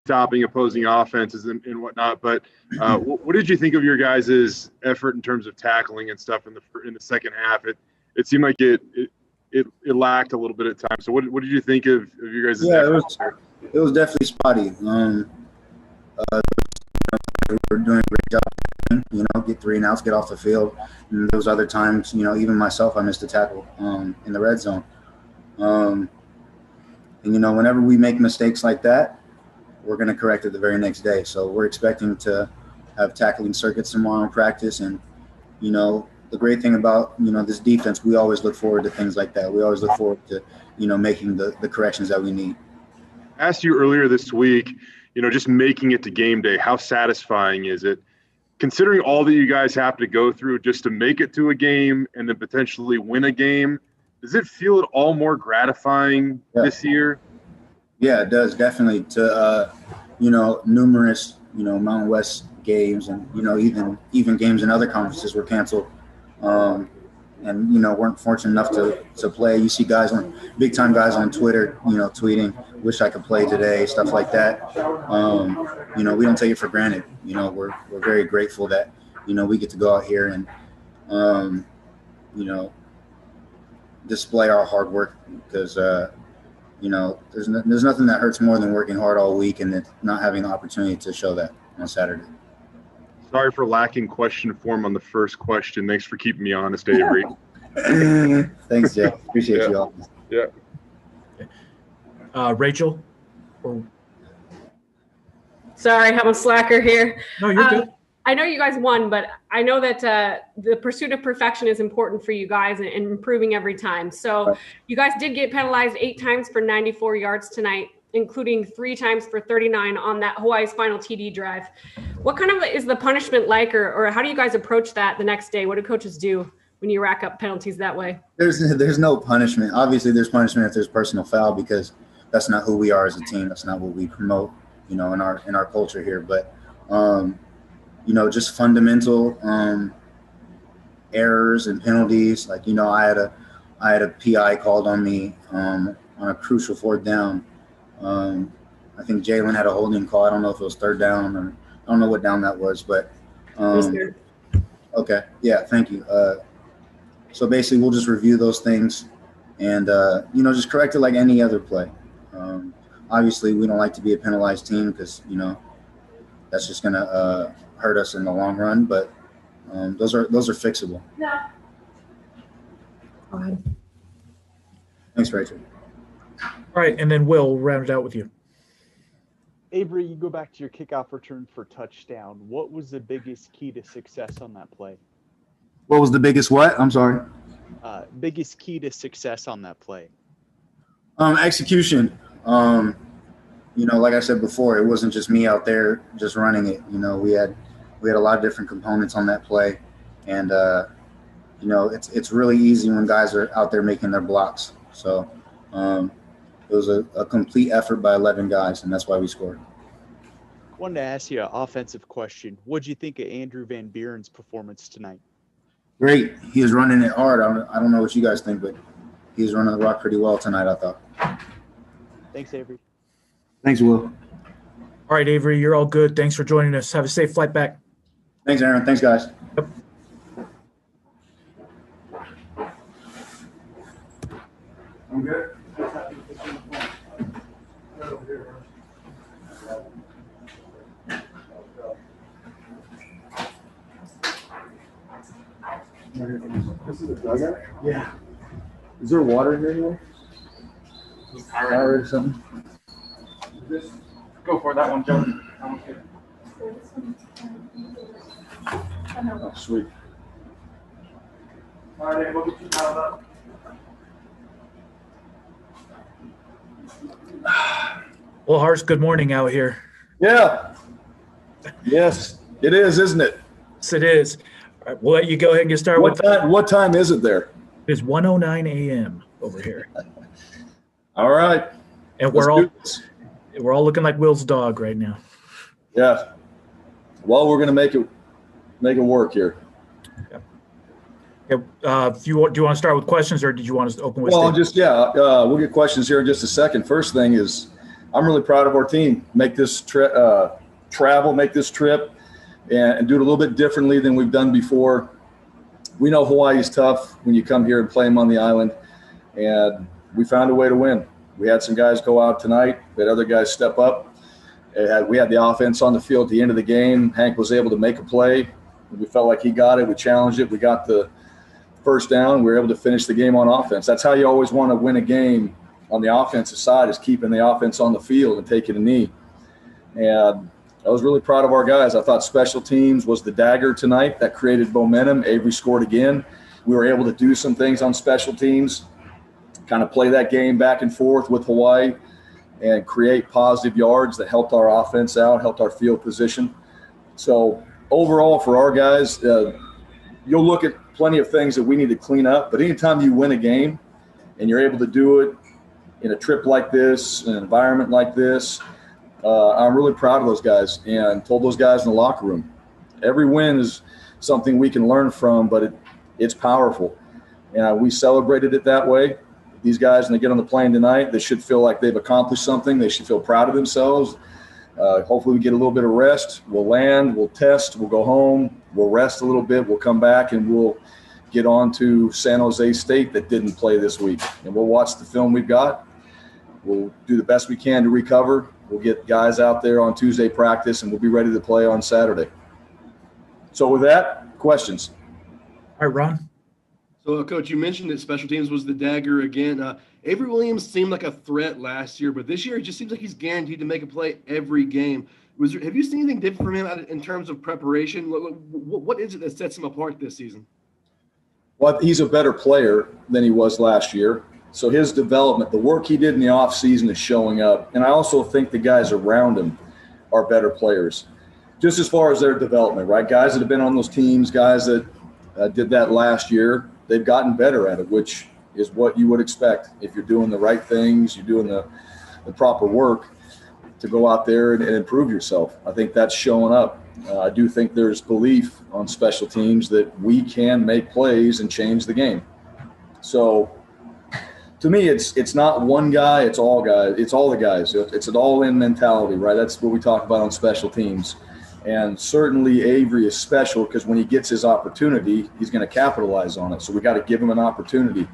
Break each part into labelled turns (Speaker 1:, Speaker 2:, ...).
Speaker 1: stopping opposing offenses and whatnot. But what did you think of your guys' effort in terms of tackling and stuff in the second half? It seemed like it lacked a little bit of time. So what did you think of your guys' effort?
Speaker 2: It was definitely spotty. We were doing a great job, get 3 and outs, get off the field. And those other times, even myself, I missed a tackle in the red zone. And whenever we make mistakes like that, we're going to correct it the very next day. So we're expecting to have tackling circuits tomorrow in practice. And, the great thing about, this defense, we always look forward to things like that. We always look forward to, making the corrections that we need.
Speaker 1: I asked you earlier this week, just making it to game day, how satisfying is it? Considering all that you guys have to go through just to make it to a game and then potentially win a game, does it feel at all more gratifying this year?
Speaker 2: Yeah, it does, definitely. To, numerous, Mountain West games and, even games in other conferences were canceled. Weren't fortunate enough to play. You see big time guys on Twitter, tweeting, wish I could play today, stuff like that. We don't take it for granted. We're very grateful that, we get to go out here and, display our hard work because, there's nothing that hurts more than working hard all week and then not having the opportunity to show that on Saturday.
Speaker 1: Sorry for lacking question form on the first question. Thanks for keeping me honest, Avery.
Speaker 2: Thanks, Jeff. Appreciate you all.
Speaker 1: Yeah.
Speaker 3: Rachel?
Speaker 4: Sorry, I'm a slacker here.
Speaker 3: No, you're good.
Speaker 4: I know you guys won, but I know that the pursuit of perfection is important for you guys and improving every time. So you guys did get penalized 8 times for 94 yards tonight, including 3 times for 39 on that Hawaii's final TD drive. What kind of is the punishment like, or how do you guys approach that the next day? What do coaches do when you rack up penalties that way?
Speaker 2: There's no punishment. Obviously, there's punishment if there's personal foul because that's not who we are as a team. That's not what we promote, in our culture here. But just fundamental errors and penalties. Like, I had a PI called on me on a crucial 4th down. I think Jalen had a holding call. I don't know if it was 3rd down or I don't know what down that was, but okay. Yeah, thank you. So basically we'll just review those things and, just correct it like any other play. Obviously we don't like to be a penalized team because, that's just going to hurt us in the long run, but those are fixable.
Speaker 4: Yeah. Go ahead.
Speaker 2: Thanks, Rachel.
Speaker 3: All right, and then we'll round it out with you.
Speaker 5: Avery, you go back to your kickoff return for touchdown. What was the biggest key to success on that play?
Speaker 2: What was the biggest what? I'm sorry.
Speaker 5: Biggest key to success on that play.
Speaker 2: Execution. Like I said before, it wasn't just me out there just running it. We had a lot of different components on that play, and it's really easy when guys are out there making their blocks. So it was a complete effort by 11 guys, and that's why we scored.
Speaker 5: I wanted to ask you an offensive question. What did you think of Andrew Van Buren's performance tonight?
Speaker 2: Great. He was running it hard. I don't know what you guys think, but he was running the rock pretty well tonight, I thought.
Speaker 5: Thanks, Avery.
Speaker 2: Thanks, Will.
Speaker 3: All right, Avery, you're all good. Thanks for joining us. Have a safe flight back.
Speaker 2: Thanks, Aaron. Thanks, guys.
Speaker 3: Yep.
Speaker 2: I'm good. This is a dugout? Yeah. Is there water in here anywhere? Power or something?
Speaker 6: Go for that one, Joe.
Speaker 2: Oh, sweet.
Speaker 6: All right, we'll get you dialed up.
Speaker 3: Well, Hars, good morning out here.
Speaker 7: Yeah. Yes, it is, isn't it?
Speaker 3: Yes, it is. All right, we'll let you go ahead and get started.
Speaker 7: What time is it there?
Speaker 3: It is 1:09 a.m. over here.
Speaker 7: All right.
Speaker 3: And we're all looking like Will's dog right now.
Speaker 7: Yeah. Well, we're going to make it work here.
Speaker 3: Yeah. Do you want to start with questions, or did you want us to open with?
Speaker 7: Well, we'll get questions here in just a second. First thing is, I'm really proud of our team. Make this travel, make this trip, and do it a little bit differently than we've done before. We know Hawaii is tough when you come here and play them on the island, and we found a way to win. We had some guys go out tonight. We had other guys step up. We had the offense on the field at the end of the game. Hank was able to make a play. We felt like he got it. We challenged it. We got the first down. We were able to finish the game on offense. That's how you always want to win a game on the offensive side, is keeping the offense on the field and taking a knee. And I was really proud of our guys. I thought special teams was the dagger tonight that created momentum. Avery scored again. We were able to do some things on special teams, kind of play that game back and forth with Hawaii and create positive yards that helped our offense out, helped our field position. So overall for our guys, you'll look at plenty of things that we need to clean up, but anytime you win a game and you're able to do it in a trip like this, an environment like this, I'm really proud of those guys, and told those guys in the locker room, every win is something we can learn from, but it's powerful. And we celebrated it that way. These guys, when they get on the plane tonight, they should feel like they've accomplished something. They should feel proud of themselves. Hopefully we get a little bit of rest. We'll land, we'll test, we'll go home, we'll rest a little bit, we'll come back, and we'll get on to San Jose State that didn't play this week. And we'll watch the film we've got. We'll do the best we can to recover. We'll get guys out there on Tuesday practice, and we'll be ready to play on Saturday. So with that, questions?
Speaker 3: All right, Ron.
Speaker 8: So, Coach, you mentioned that special teams was the dagger again. Avery Williams seemed like a threat last year, but this year it just seems like he's guaranteed to make a play every game. Have you seen anything different from him in terms of preparation? What is it that sets him apart this season?
Speaker 7: Well, he's a better player than he was last year. So his development, the work he did in the offseason is showing up. And I also think the guys around him are better players, just as far as their development, right? Guys that have been on those teams, guys that did that last year, they've gotten better at it, which is what you would expect. If you're doing the right things, you're doing the proper work to go out there and improve yourself. I think that's showing up. I do think there's belief on special teams that we can make plays and change the game. So to me, it's not one guy, it's all guys. It's all the guys. It's an all-in mentality, right? That's what we talk about on special teams. And certainly Avery is special because when he gets his opportunity, he's going to capitalize on it. So we got to give him an opportunity.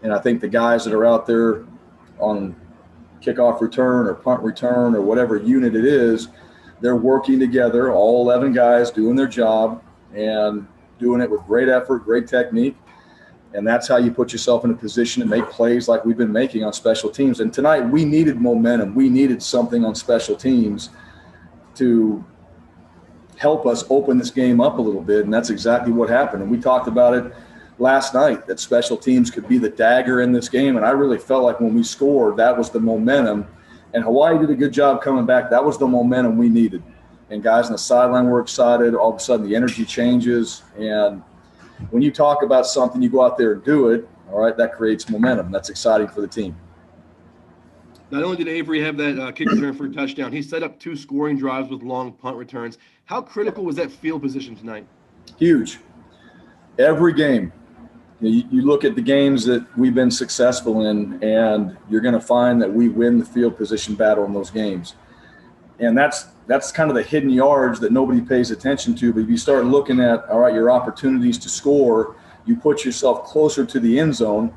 Speaker 7: And I think the guys that are out there on kickoff return or punt return or whatever unit it is, they're working together, all 11 guys doing their job and doing it with great effort, great technique. And that's how you put yourself in a position to make plays like we've been making on special teams. And tonight we needed momentum. We needed something on special teams to help us open this game up a little bit. And that's exactly what happened. And we talked about it last night, that special teams could be the dagger in this game. And I really felt like when we scored, that was the momentum. And Hawaii did a good job coming back. That was the momentum we needed. And guys on the sideline were excited. All of a sudden the energy changes. And when you talk about something, you go out there and do it, all right, that creates momentum. That's exciting for the team.
Speaker 8: Not only did Avery have that kick return for a touchdown, he set up 2 scoring drives with long punt returns. How critical was that field position tonight?
Speaker 7: Huge. Every game. You look at the games that we've been successful in, and you're going to find that we win the field position battle in those games. And that's kind of the hidden yards that nobody pays attention to. But if you start looking at, all right, your opportunities to score, you put yourself closer to the end zone,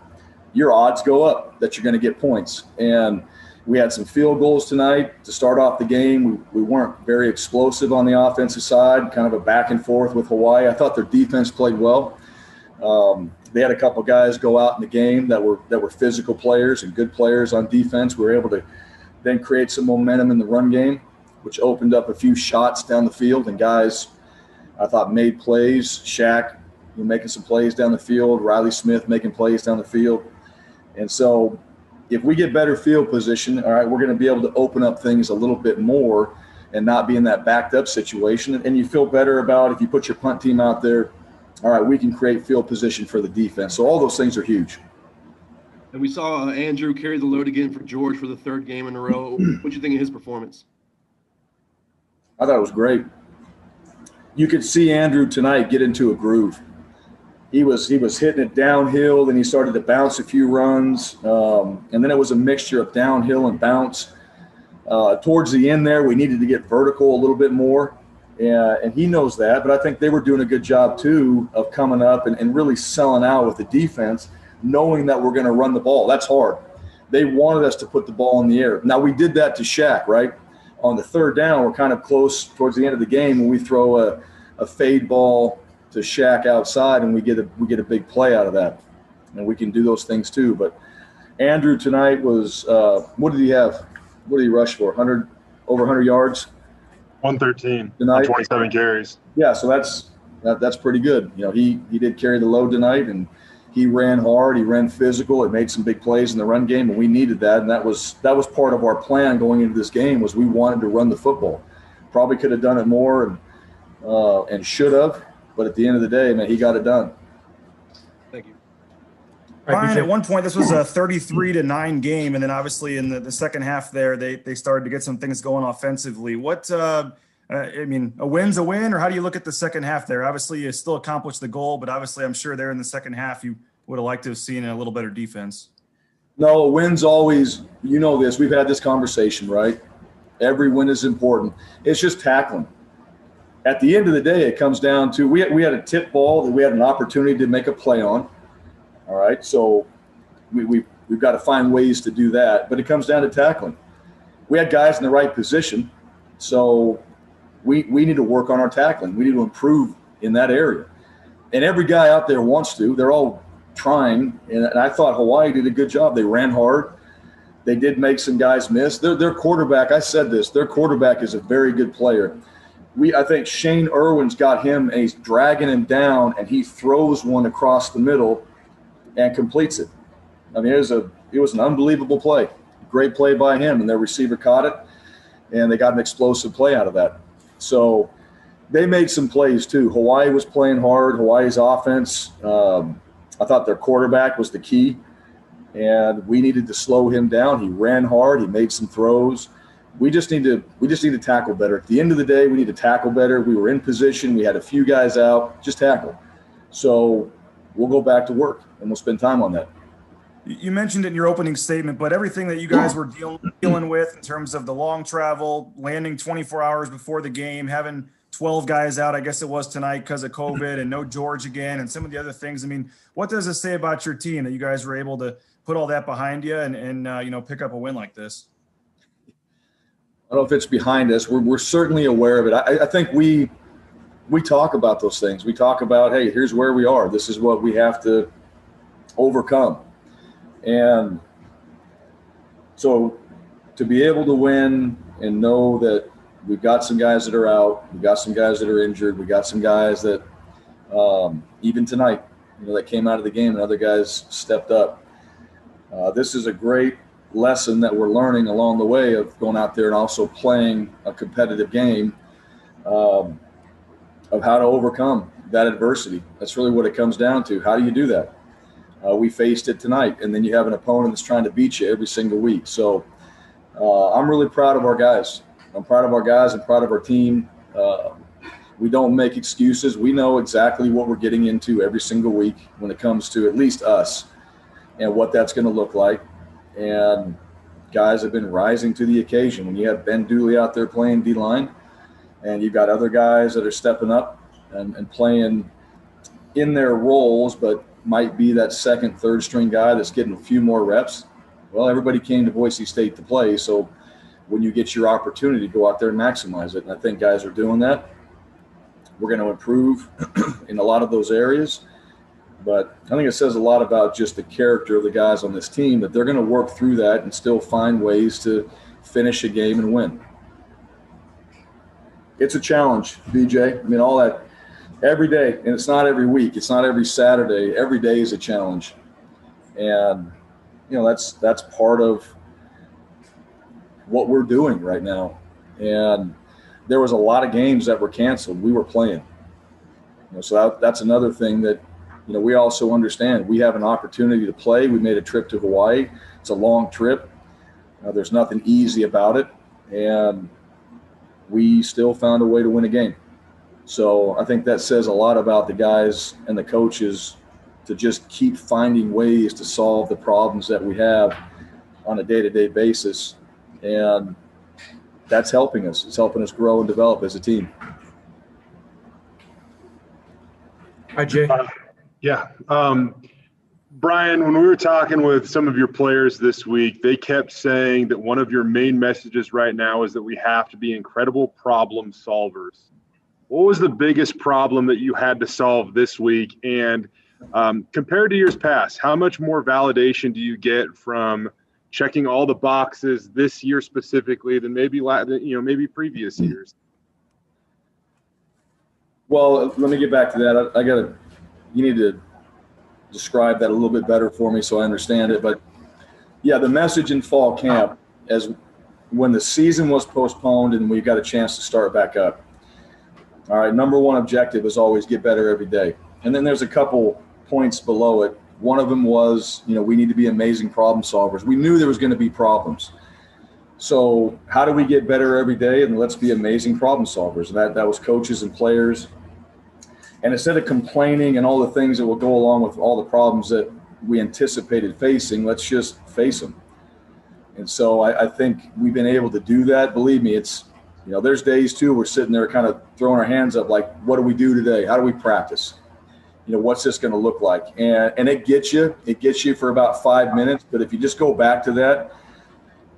Speaker 7: your odds go up that you're going to get points. And we had some field goals tonight to start off the game. We weren't very explosive on the offensive side, kind of a back and forth with Hawaii. I thought their defense played well. They had a couple guys go out in the game that were physical players and good players on defense. We were able to then create some momentum in the run game, which opened up a few shots down the field. And guys, I thought, made plays. Shaq making some plays down the field. Riley Smith making plays down the field. And so if we get better field position, all right, we're going to be able to open up things a little bit more and not be in that backed up situation. And you feel better about if you put your punt team out there, all right, we can create field position for the defense. So all those things are huge.
Speaker 8: And we saw Andrew carry the load again for George for the 3rd game in a row. What do you think of his performance?
Speaker 7: I thought it was great. You could see Andrew tonight get into a groove. He was hitting it downhill, then he started to bounce a few runs, and then it was a mixture of downhill and bounce. Towards the end there, we needed to get vertical a little bit more, and he knows that. But I think they were doing a good job, too, of coming up and really selling out with the defense, knowing that we're going to run the ball. That's hard. They wanted us to put the ball in the air. Now, we did that to Shaq, right? On the third down, we're kind of close towards the end of the game when we throw a fade ball to Shaq outside, and we get a big play out of that. And we can do those things, too. But Andrew tonight was what did he have? What did he rush for? Over 100 yards?
Speaker 1: 113
Speaker 7: tonight.
Speaker 1: on 27 carries.
Speaker 7: Yeah, so that's pretty good. You know, he did carry the load tonight, and he ran hard. He ran physical. He made some big plays in the run game, and we needed that. And that was part of our plan going into this game was we wanted to run the football. Probably could have done it more and should have, but at the end of the day, man, he got it done.
Speaker 8: Thank you.
Speaker 3: Bryan, at one point, this was a 33-9 game, and then obviously in the second half there, they started to get some things going offensively. I mean, a win's a win, or how do you look at the second half there? Obviously, you still accomplished the goal, but obviously I'm sure there in the second half you would have liked to have seen a little better defense.
Speaker 7: No, a win's always, you know this, we've had this conversation, right? Every win is important. It's just tackling. At the end of the day, it comes down to we had a tip ball that we had an opportunity to make a play on. All right, so we've got to find ways to do that, but it comes down to tackling. We had guys in the right position, so we need to work on our tackling. We need to improve in that area. And every guy out there wants to. They're all trying, and I thought Hawaii did a good job. They ran hard. They did make some guys miss. Their quarterback, I said this, their quarterback is a very good player. I think Shane Irwin's got him, and he's dragging him down, and he throws one across the middle and completes it. I mean, it was an unbelievable play. Great play by him, and their receiver caught it, and they got an explosive play out of that. So they made some plays too. Hawaii was playing hard. Hawaii's offense, I thought their quarterback was the key, and we needed to slow him down. He ran hard. He made some throws. We just need to tackle better. At the end of the day, we need to tackle better. We were in position. We had a few guys out. Just tackle. So we'll go back to work, and we'll spend time on that.
Speaker 3: You mentioned it in your opening statement, but everything that you guys were dealing with in terms of the long travel, landing 24 hours before the game, having 12 guys out, I guess it was tonight because of COVID, and no George again, and some of the other things. I mean, what does it say about your team that you guys were able to put all that behind you and pick up a win like this?
Speaker 7: I don't know if it's behind us. We're certainly aware of it. I think we talk about those things. We talk about, hey, here's where we are. This is what we have to overcome. And so to be able to win and know that we've got some guys that are out, we've got some guys that are injured, we got some guys that even tonight, that came out of the game and other guys stepped up. This is a great lesson that we're learning along the way of going out there and also playing a competitive game of how to overcome that adversity. That's really what it comes down to. How do you do that? We faced it tonight, and then you have an opponent that's trying to beat you every single week. So I'm really proud of our guys. I'm proud of our guys and proud of our team. We don't make excuses. We know exactly what we're getting into every single week when it comes to at least us and what that's going to look like. And guys have been rising to the occasion. When you have Ben Dooley out there playing D-line and you've got other guys that are stepping up and playing in their roles but might be that second, third string guy that's getting a few more reps. Well, everybody came to Boise State to play, so when you get your opportunity, go out there and maximize it. And I think guys are doing that. We're going to improve in a lot of those areas. But I think it says a lot about just the character of the guys on this team that they're going to work through that and still find ways to finish a game and win. It's a challenge, BJ. I mean, all that every day, and it's not every week. It's not every Saturday. Every day is a challenge. And, that's part of what we're doing right now. And there was a lot of games that were canceled. We were playing. So that's another thing that, we also understand. We have an opportunity to play. We made a trip to Hawaii. It's a long trip. There's nothing easy about it. And we still found a way to win a game. So I think that says a lot about the guys and the coaches to just keep finding ways to solve the problems that we have on a day-to-day basis. And that's helping us. It's helping us grow and develop as a team.
Speaker 3: Hi, Jay.
Speaker 1: Yeah. Bryan, when we were talking with some of your players this week, they kept saying that one of your main messages right now is that we have to be incredible problem solvers. What was the biggest problem that you had to solve this week? And compared to years past, how much more validation do you get from checking all the boxes this year specifically than maybe previous years?
Speaker 7: Well, let me get back to that. You need to describe that a little bit better for me so I understand it. But yeah, the message in fall camp, as when the season was postponed and we got a chance to start back up. All right, number one objective is always get better every day. And then there's a couple points below it. One of them was, we need to be amazing problem solvers. We knew there was going to be problems. So how do we get better every day? And let's be amazing problem solvers. And that was coaches and players. And instead of complaining and all the things that will go along with all the problems that we anticipated facing, let's just face them. And so I think we've been able to do that. Believe me, it's, there's days too, we're sitting there kind of throwing our hands up like, what do we do today? How do we practice? What's this going to look like? And it gets you for about 5 minutes. But if you just go back to that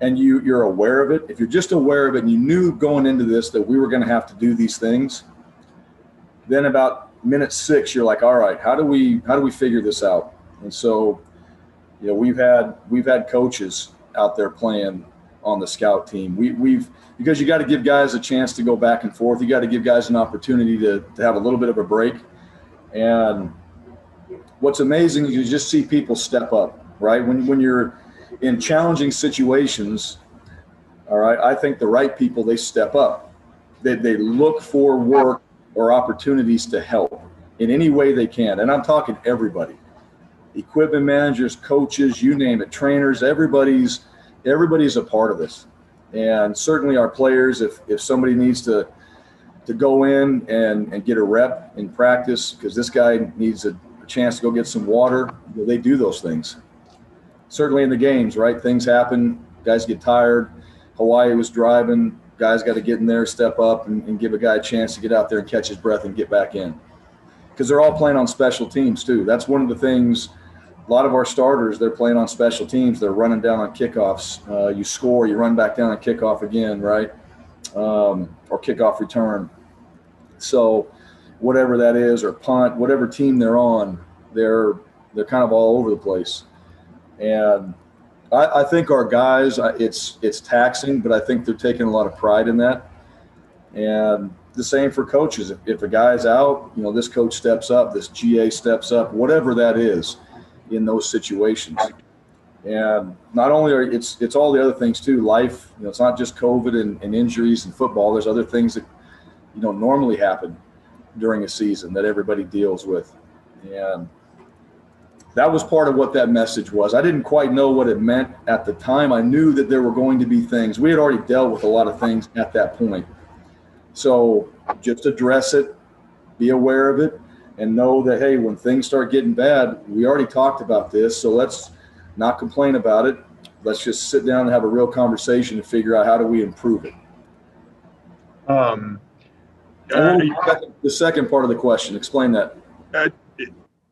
Speaker 7: and you're aware of it, if you're just aware of it and you knew going into this that we were going to have to do these things, then about minute 6, you're like, all right, how do we figure this out? And so, we've had coaches out there playing on the scout team. Because you got to give guys a chance to go back and forth. You got to give guys an opportunity to have a little bit of a break. And what's amazing is you just see people step up, right? When you're in challenging situations, all right, I think the right people, they step up. They look for work or opportunities to help in any way they can. And I'm talking everybody, equipment managers, coaches, you name it, trainers, everybody's a part of this. And certainly our players, if somebody needs to go in and get a rep in practice because this guy needs a chance to go get some water, they do those things. Certainly in the games, right? Things happen, guys get tired. Hawaii was driving. Guys got to get in there, step up, and give a guy a chance to get out there and catch his breath and get back in. Because they're all playing on special teams too. That's one of the things. A lot of our starters, they're playing on special teams. They're running down on kickoffs. You score, you run back down on kickoff again, right? Or kickoff return. So whatever that is, or punt, whatever team they're on, they're kind of all over the place. And I think our guys, it's taxing, but I think they're taking a lot of pride in that. And the same for coaches. If a guy's out, this coach steps up, this GA steps up, whatever that is in those situations. And not only it's all the other things too. Life, it's not just COVID and injuries and football. There's other things that normally happen during a season that everybody deals with. And that was part of what that message was. I didn't quite know what it meant at the time. I knew that there were going to be things. We had already dealt with a lot of things at that point. So just address it, be aware of it, and know that, hey, when things start getting bad, we already talked about this, so let's not complain about it. Let's just sit down and have a real conversation and figure out how do we improve it. The second part of the question, explain that.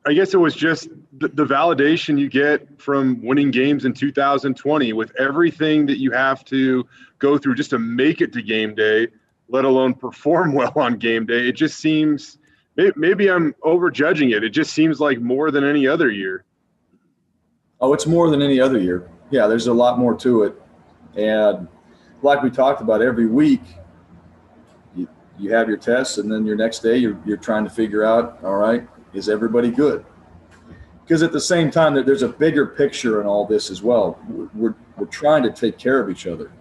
Speaker 1: I guess it was just the validation you get from winning games in 2020 with everything that you have to go through just to make it to game day, let alone perform well on game day. It just seems, maybe I'm overjudging it. It just seems like more than any other year.
Speaker 7: Oh, it's more than any other year. Yeah, there's a lot more to it. And like we talked about, every week you have your tests, and then your next day you're trying to figure out, all right, is everybody good? Because at the same time, there's a bigger picture in all this as well. We're trying to take care of each other.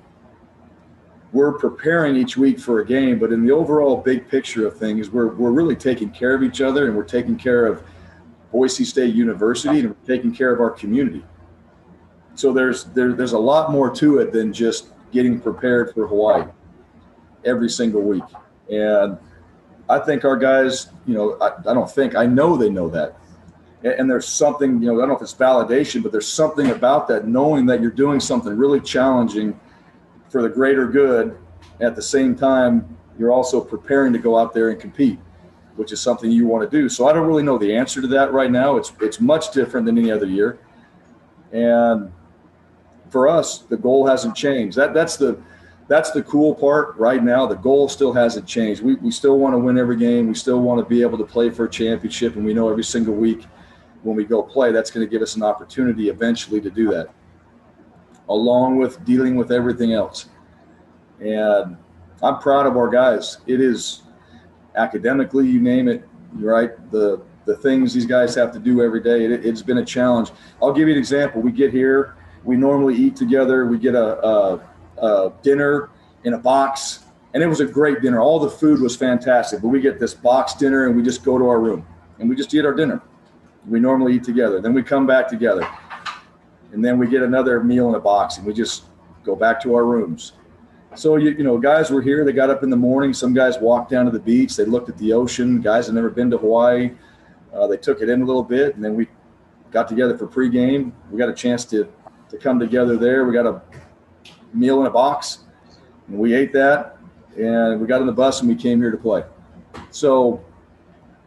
Speaker 7: We're preparing each week for a game, but in the overall big picture of things, we're really taking care of each other, and we're taking care of Boise State University, and we're taking care of our community. So there's a lot more to it than just getting prepared for Hawaii every single week. And I think our guys, I know they know that. And there's something, I don't know if it's validation, but there's something about that, knowing that you're doing something really challenging for the greater good at the same time, you're also preparing to go out there and compete, which is something you want to do. So I don't really know the answer to that right now. It's much different than any other year. And for us, the goal hasn't changed. That's the cool part right now. The goal still hasn't changed. We still want to win every game. We still want to be able to play for a championship. And we know every single week when we go play, that's going to give us an opportunity eventually to do that, along with dealing with everything else. And I'm proud of our guys. It is academically, you name it, right? The things these guys have to do every day, it's been a challenge. I'll give you an example. We get here, we normally eat together. We get a dinner in a box, and it was a great dinner. All the food was fantastic, but we get this box dinner and we just go to our room and we just eat our dinner. We normally eat together. Then we come back together, and then we get another meal in a box and we just go back to our rooms. So, you know, guys were here. They got up in the morning. Some guys walked down to the beach. They looked at the ocean. Guys had never been to Hawaii. They took it in a little bit, and then we got together for pregame. We got a chance to come together there. We got a meal in a box, and we ate that, and we got on the bus, and we came here to play. So,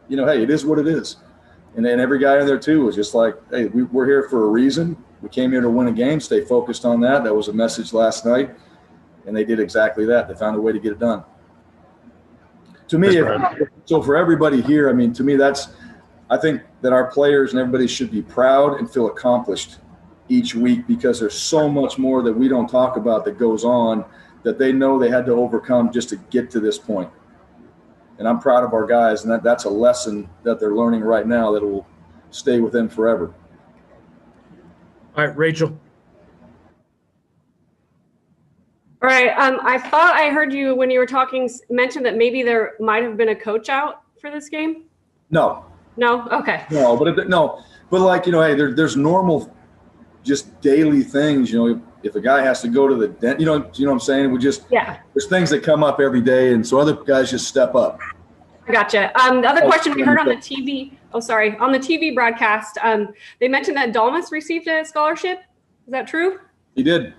Speaker 7: you know, hey, it is what it is. And then every guy in there, too, was just like, hey, we're here for a reason. We came here to win a game, stay focused on that. That was a message last night. And they did exactly that. They found a way to get it done. To me, so for everybody here, I mean, to me, I think that our players and everybody should be proud and feel accomplished each week, because there's so much more that we don't talk about that goes on that they know they had to overcome just to get to this point. And I'm proud of our guys, and that's a lesson that they're learning right now that will stay with them forever.
Speaker 9: All right, Rachel.
Speaker 4: All right. I thought I heard you when you were talking mention that maybe there might have been a coach out for this game.
Speaker 7: No.
Speaker 4: No. Okay.
Speaker 7: No, but like, you know, hey, there's normal, just daily things. You know, if a guy has to go to the dent, you know what I'm saying. There's things that come up every day, and so other guys just step up.
Speaker 4: I gotcha. The other question we heard on the TV. On the TV broadcast, they mentioned that Dalmas received a scholarship. Is that true?
Speaker 7: He did.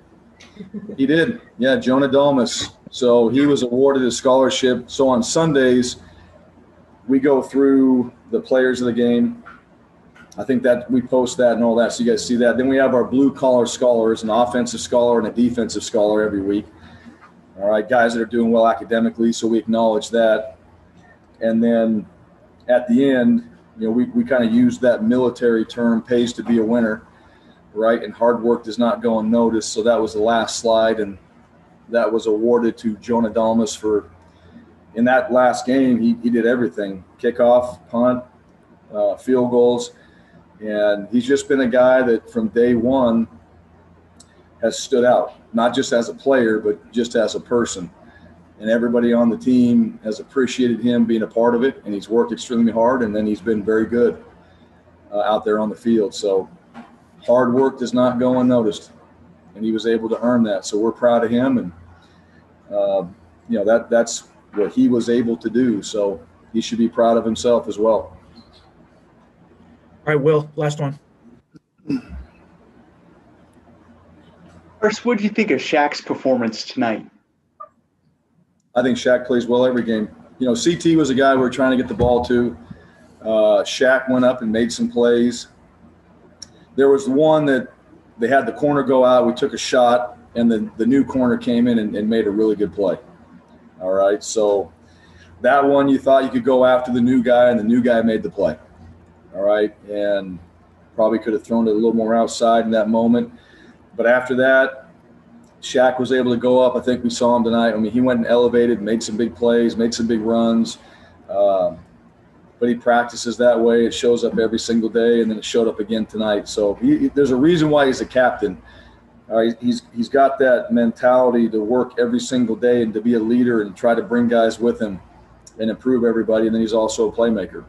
Speaker 7: Yeah, Jonah Dalmas. So he was awarded a scholarship. So on Sundays, we go through the players of the game. I think that we post that and all that, so you guys see that. Then we have our blue-collar scholars, an offensive scholar and a defensive scholar every week. All right, guys that are doing well academically, so we acknowledge that. And then at the end, you know, we kind of use that military term, pays to be a winner. Right, and hard work does not go unnoticed. So that was the last slide, and that was awarded to Jonah Dalmas for, in that last game, he did everything: kickoff, punt, field goals, and he's just been a guy that from day one has stood out, not just as a player, but just as a person. And everybody on the team has appreciated him being a part of it, and he's worked extremely hard, and then he's been very good out there on the field. So hard work does not go unnoticed, and he was able to earn that. So we're proud of him, and you know, that's what he was able to do. So he should be proud of himself as well.
Speaker 9: All right, Will, last one.
Speaker 5: First, what do you think of Shaq's performance tonight?
Speaker 7: I think Shaq plays well every game. You know, CT was a guy we were trying to get the ball to. Shaq went up and made some plays. There was one that they had the corner go out. We took a shot, and the new corner came in and made a really good play. All right, so that one you thought you could go after the new guy, and the new guy made the play. All right, and probably could have thrown it a little more outside in that moment. But after that, Shaq was able to go up. I think we saw him tonight. I mean, he went and elevated, made some big plays, made some big runs. But he practices that way. It shows up every single day, and then it showed up again tonight. So there's a reason why he's a captain. He's got that mentality to work every single day and to be a leader and try to bring guys with him and improve everybody. And then he's also a playmaker.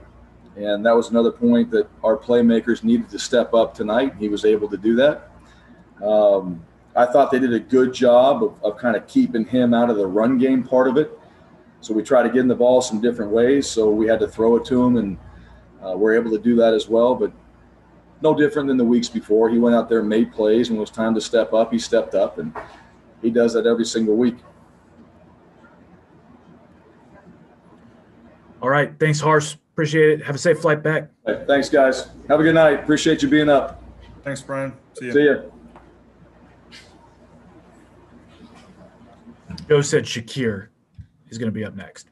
Speaker 7: And that was another point that our playmakers needed to step up tonight. He was able to do that. I thought they did a good job of kind of keeping him out of the run game part of it. So we tried to get him the ball some different ways. So we had to throw it to him, and we're able to do that as well. But no different than the weeks before. He went out there and made plays. When it was time to step up, he stepped up, and he does that every single week.
Speaker 9: All right. Thanks, Hars. Appreciate it. Have a safe flight back.
Speaker 7: Hey, thanks, guys. Have a good night. Appreciate you being up.
Speaker 3: Thanks, Bryan. See
Speaker 7: See
Speaker 3: you.
Speaker 7: ya.
Speaker 9: Joe said Shakir is going to be up next.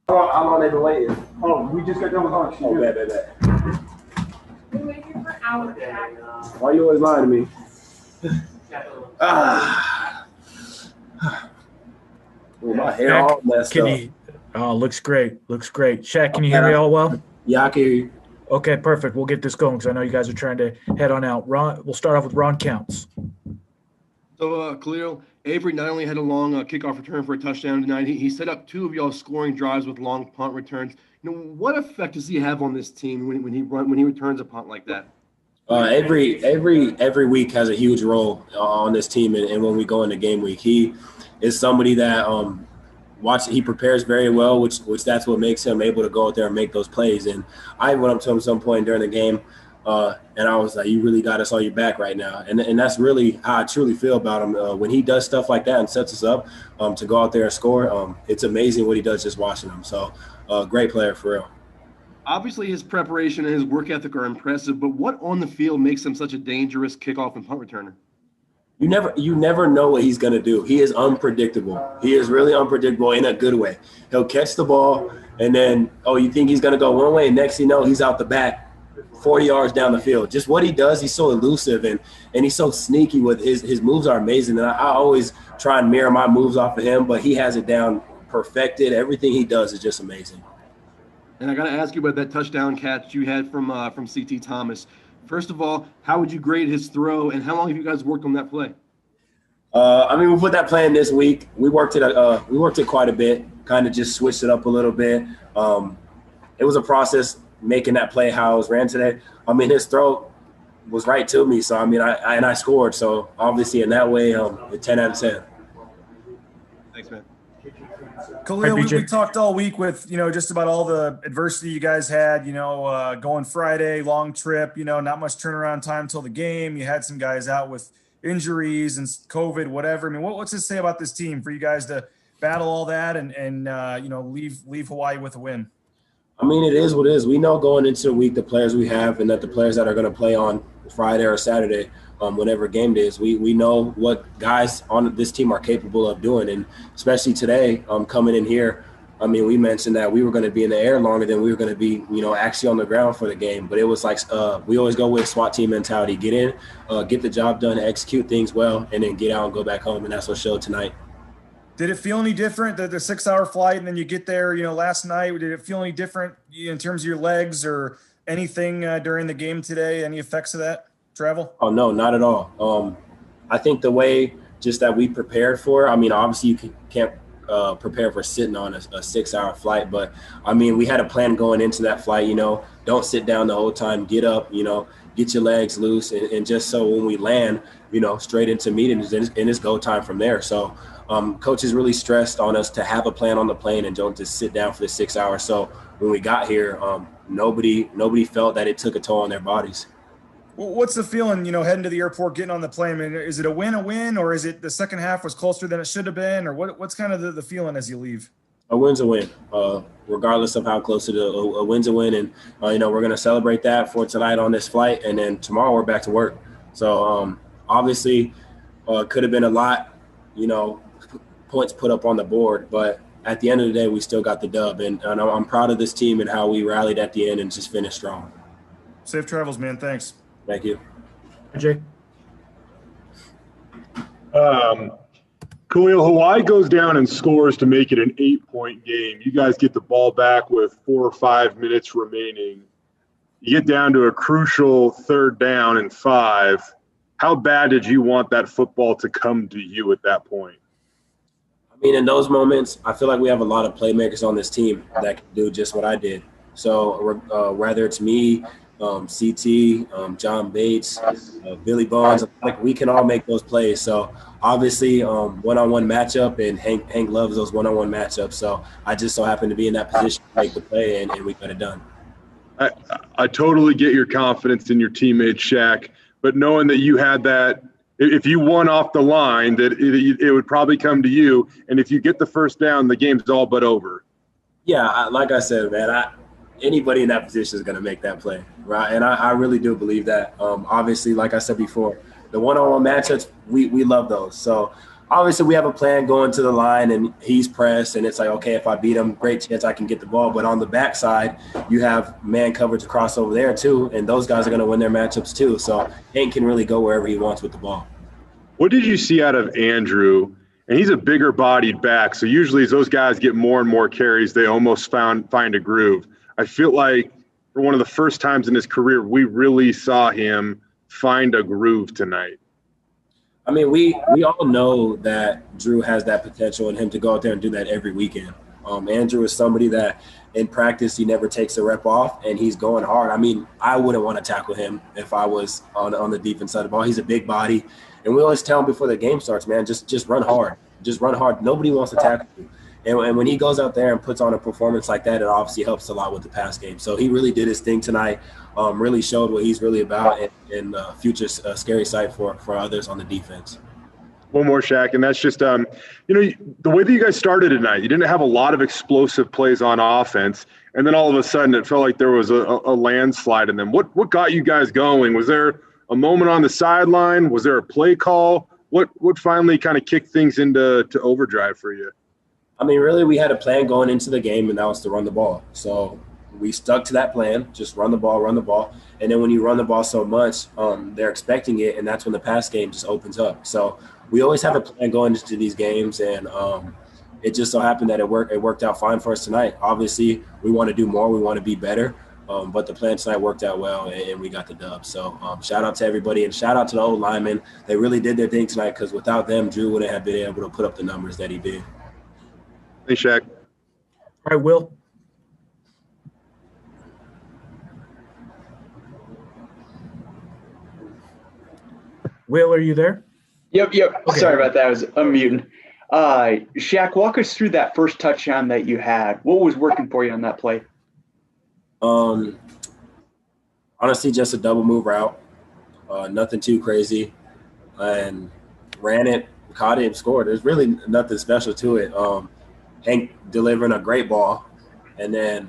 Speaker 10: How long they been waiting? Oh, we just got done with lunch. Oh, bad.
Speaker 4: We're waiting for hours.
Speaker 10: Why you always lying to me?
Speaker 7: Well, my hair all messed
Speaker 9: Can
Speaker 7: up.
Speaker 9: you? Oh, looks great. Looks great. Shaq, can you hear me all well?
Speaker 10: Yeah, I can hear you.
Speaker 9: Okay, perfect. We'll get this going because I know you guys are trying to head on out. Ron, we'll start off with Ron Counts.
Speaker 8: So, Khalil, Avery not only had a long kickoff return for a touchdown tonight, he set up two of y'all scoring drives with long punt returns. What effect does he have on this team when he returns a punt like that?
Speaker 10: Every week has a huge role on this team, and when we go into game week, he is somebody that he prepares very well, which that's what makes him able to go out there and make those plays. And I went up to him some point during the game, and I was like, "You really got us on your back right now," and that's really how I truly feel about him. When he does stuff like that and sets us up to go out there and score, it's amazing what he does just watching him. So, great player for real.
Speaker 8: Obviously, his preparation and his work ethic are impressive, but what on the field makes him such a dangerous kickoff and punt returner?
Speaker 10: You never know what he's going to do. He is unpredictable. He is really unpredictable in a good way. He'll catch the ball, and then, you think he's going to go one way, and next thing you know, he's out the back 40 yards down the field. Just what he does, he's so elusive, and he's so sneaky with his moves are amazing. And I always try and mirror my moves off of him, but he has it down perfected. Everything he does is just amazing.
Speaker 8: And I got to ask you about that touchdown catch you had from C.T. Thomas. First of all, how would you grade his throw, and how long have you guys worked on that play?
Speaker 10: We put that play in this week. We worked it quite a bit, kind of just switched it up a little bit. It was a process making that play how it was ran today. His throw was right to me, so I scored. So obviously in that way, a 10 out of 10.
Speaker 8: Thanks, man.
Speaker 3: Khalil, we talked all week with, just about all the adversity you guys had, going Friday, long trip, not much turnaround time till the game. You had some guys out with injuries and COVID, whatever. What's this say about this team for you guys to battle all that and leave Hawaii with a win?
Speaker 10: It is what it is. We know going into the week the players we have and that the players that are going to play on Friday or Saturday, whenever game day is, we know what guys on this team are capable of doing. And especially today, coming in here, I mean, we mentioned that we were going to be in the air longer than we were going to be, actually on the ground for the game. But it was like we always go with SWAT team mentality. Get in, get the job done, execute things well, and then get out and go back home. And that's what showed tonight.
Speaker 3: Did it feel any different, the 6-hour flight, and then you get there, last night? Did it feel any different in terms of your legs or anything during the game today? Any effects of that travel?
Speaker 10: Oh, no, not at all. I think the way just that we prepared for, I mean, obviously you can't prepare for sitting on a 6-hour flight, but I mean, we had a plan going into that flight. Don't sit down the whole time, get up, get your legs loose, and just so when we land, straight into meetings, and it's go time from there. So coaches really stressed on us to have a plan on the plane and don't just sit down for the 6 hours. So when we got here, nobody felt that it took a toll on their bodies.
Speaker 3: Well, what's the feeling, heading to the airport, getting on the plane? I mean, is it a win, or is it the second half was closer than it should have been, or what's kind of the feeling as you leave?
Speaker 10: A win's a win, regardless of how close it is. A win's a win, and we're going to celebrate that for tonight on this flight, and then tomorrow we're back to work. So obviously, could have been a lot, points put up on the board, but at the end of the day, we still got the dub, and I'm proud of this team and how we rallied at the end and just finished strong.
Speaker 3: Safe travels, man. Thanks.
Speaker 10: Thank you.
Speaker 9: Jay.
Speaker 1: Khalil, Hawaii goes down and scores to make it an 8-point game. You guys get the ball back with 4 or 5 minutes remaining. You get down to a crucial 3rd down and 5. How bad did you want that football to come to you at that point?
Speaker 10: I mean, in those moments, I feel like we have a lot of playmakers on this team that can do just what I did. So whether it's me, CT, John Bates, Billy Bonds, like we can all make those plays. So obviously one-on-one matchup, and Hank loves those one-on-one matchups. So I just so happened to be in that position to make the play, and we got it done.
Speaker 1: I totally get your confidence in your teammate Shaq, but knowing that you had that, if you won off the line, that it would probably come to you. And if you get the first down, the game's all but over.
Speaker 10: Yeah, like I said, man, anybody in that position is going to make that play, right? And I really do believe that. Obviously, like I said before, the one-on-one matchups, we love those. So obviously we have a plan going to the line, and he's pressed, and it's like, okay, if I beat him, great chance I can get the ball. But on the backside, you have man coverage across over there too, and those guys are going to win their matchups too. So Hank can really go wherever he wants with the ball.
Speaker 1: What did you see out of Andrew? And he's a bigger-bodied back, so usually as those guys get more and more carries, they almost find a groove. I feel like for one of the first times in his career, we really saw him find a groove tonight.
Speaker 10: I mean, we all know that Drew has that potential in him to go out there and do that every weekend. Andrew is somebody that in practice he never takes a rep off, and he's going hard. I mean, I wouldn't want to tackle him if I was on the defense side of the ball. He's a big body, and we always tell him before the game starts, man, just run hard. Just run hard. Nobody wants to tackle you. And when he goes out there and puts on a performance like that, it obviously helps a lot with the pass game. So he really did his thing tonight, really showed what he's really about, and future scary sight for others on the defense.
Speaker 1: One more, Shaq, and that's just, the way that you guys started tonight, you didn't have a lot of explosive plays on offense, and then all of a sudden it felt like there was a landslide in them. What got you guys going? Was there a moment on the sideline? Was there a play call? What finally kind of kicked things into overdrive for you?
Speaker 10: I mean, really, we had a plan going into the game, and that was to run the ball. So we stuck to that plan, just run the ball. And then when you run the ball so much, they're expecting it, and that's when the pass game just opens up. So we always have a plan going into these games, and it just so happened that it worked out fine for us tonight. Obviously, we want to do more. We want to be better. But the plan tonight worked out well, and we got the dub. So shout out to everybody, and shout out to the old linemen. They really did their thing tonight, because without them, Drew wouldn't have been able to put up the numbers that he did.
Speaker 1: Thanks, Shaq.
Speaker 9: All right, Will. Will, are you there?
Speaker 11: Yep.
Speaker 9: Okay.
Speaker 11: Sorry about that. I was unmuting. Shaq, walk us through that first touchdown that you had. What was working for you on that play?
Speaker 10: Honestly, just a double move route. Nothing too crazy. And ran it, caught it, and scored. There's really nothing special to it. Hank delivering a great ball, and then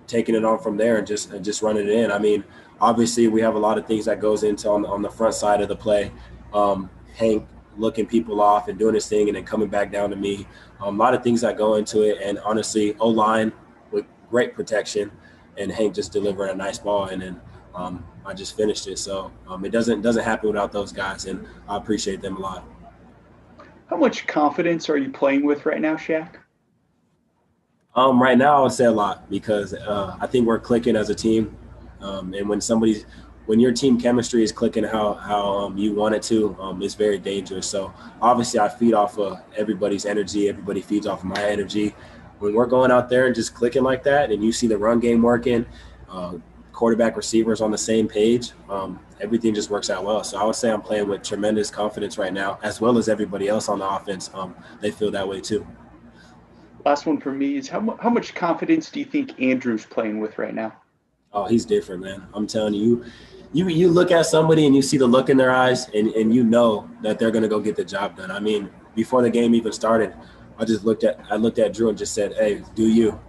Speaker 10: taking it on from there and just running it in. I mean, obviously we have a lot of things that goes into on the front side of the play. Hank, looking people off and doing his thing and then coming back down to me. A lot of things that go into it. And honestly, O-line with great protection and Hank just delivering a nice ball. And then I just finished it. So it doesn't happen without those guys, and I appreciate them a lot.
Speaker 11: How much confidence are you playing with right now, Shaq?
Speaker 10: Right now, I would say a lot because I think we're clicking as a team. And when your team chemistry is clicking how you want it to, it's very dangerous. So obviously I feed off of everybody's energy. Everybody feeds off of my energy. When we're going out there and just clicking like that and you see the run game working, quarterback receivers on the same page, everything just works out well. So I would say I'm playing with tremendous confidence right now, as well as everybody else on the offense. They feel that way too.
Speaker 11: Last one for me is how much confidence do you think Andrew's playing with right now?
Speaker 10: Oh, he's different, man. I'm telling you, you look at somebody and you see the look in their eyes and you know that they're going to go get the job done. I mean, before the game even started, I looked at Drew and just said, hey, do you?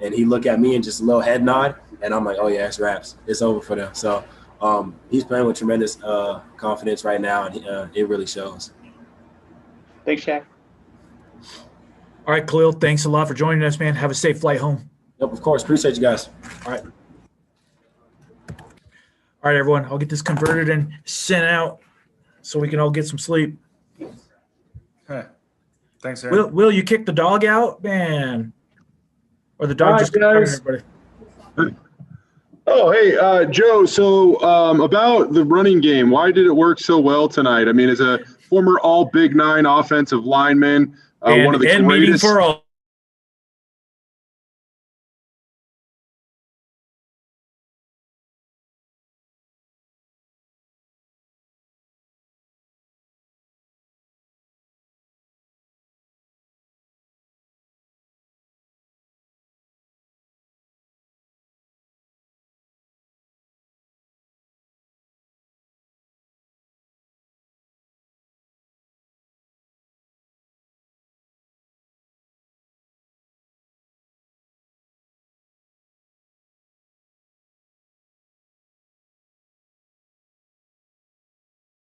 Speaker 10: And he looked at me and just a little head nod. And I'm like, oh, yeah, it's wraps. It's over for them. So he's playing with tremendous confidence right now, and it really shows.
Speaker 11: Thanks, Shaq.
Speaker 9: All right, Khalil, thanks a lot for joining us, man. Have a safe flight home.
Speaker 10: Yep, of course. Appreciate you guys.
Speaker 9: All right. All right, everyone. I'll get this converted and sent out so we can all get some sleep.
Speaker 3: Hey. Thanks, Aaron.
Speaker 9: Will you kick the dog out, man? Or the dog just
Speaker 1: guys.
Speaker 9: Everybody?
Speaker 1: Oh, hey, Joe. So about the running game, why did it work so well tonight? I mean, as a former all Big Nine offensive lineman, one of the greatest.
Speaker 9: Meeting for all.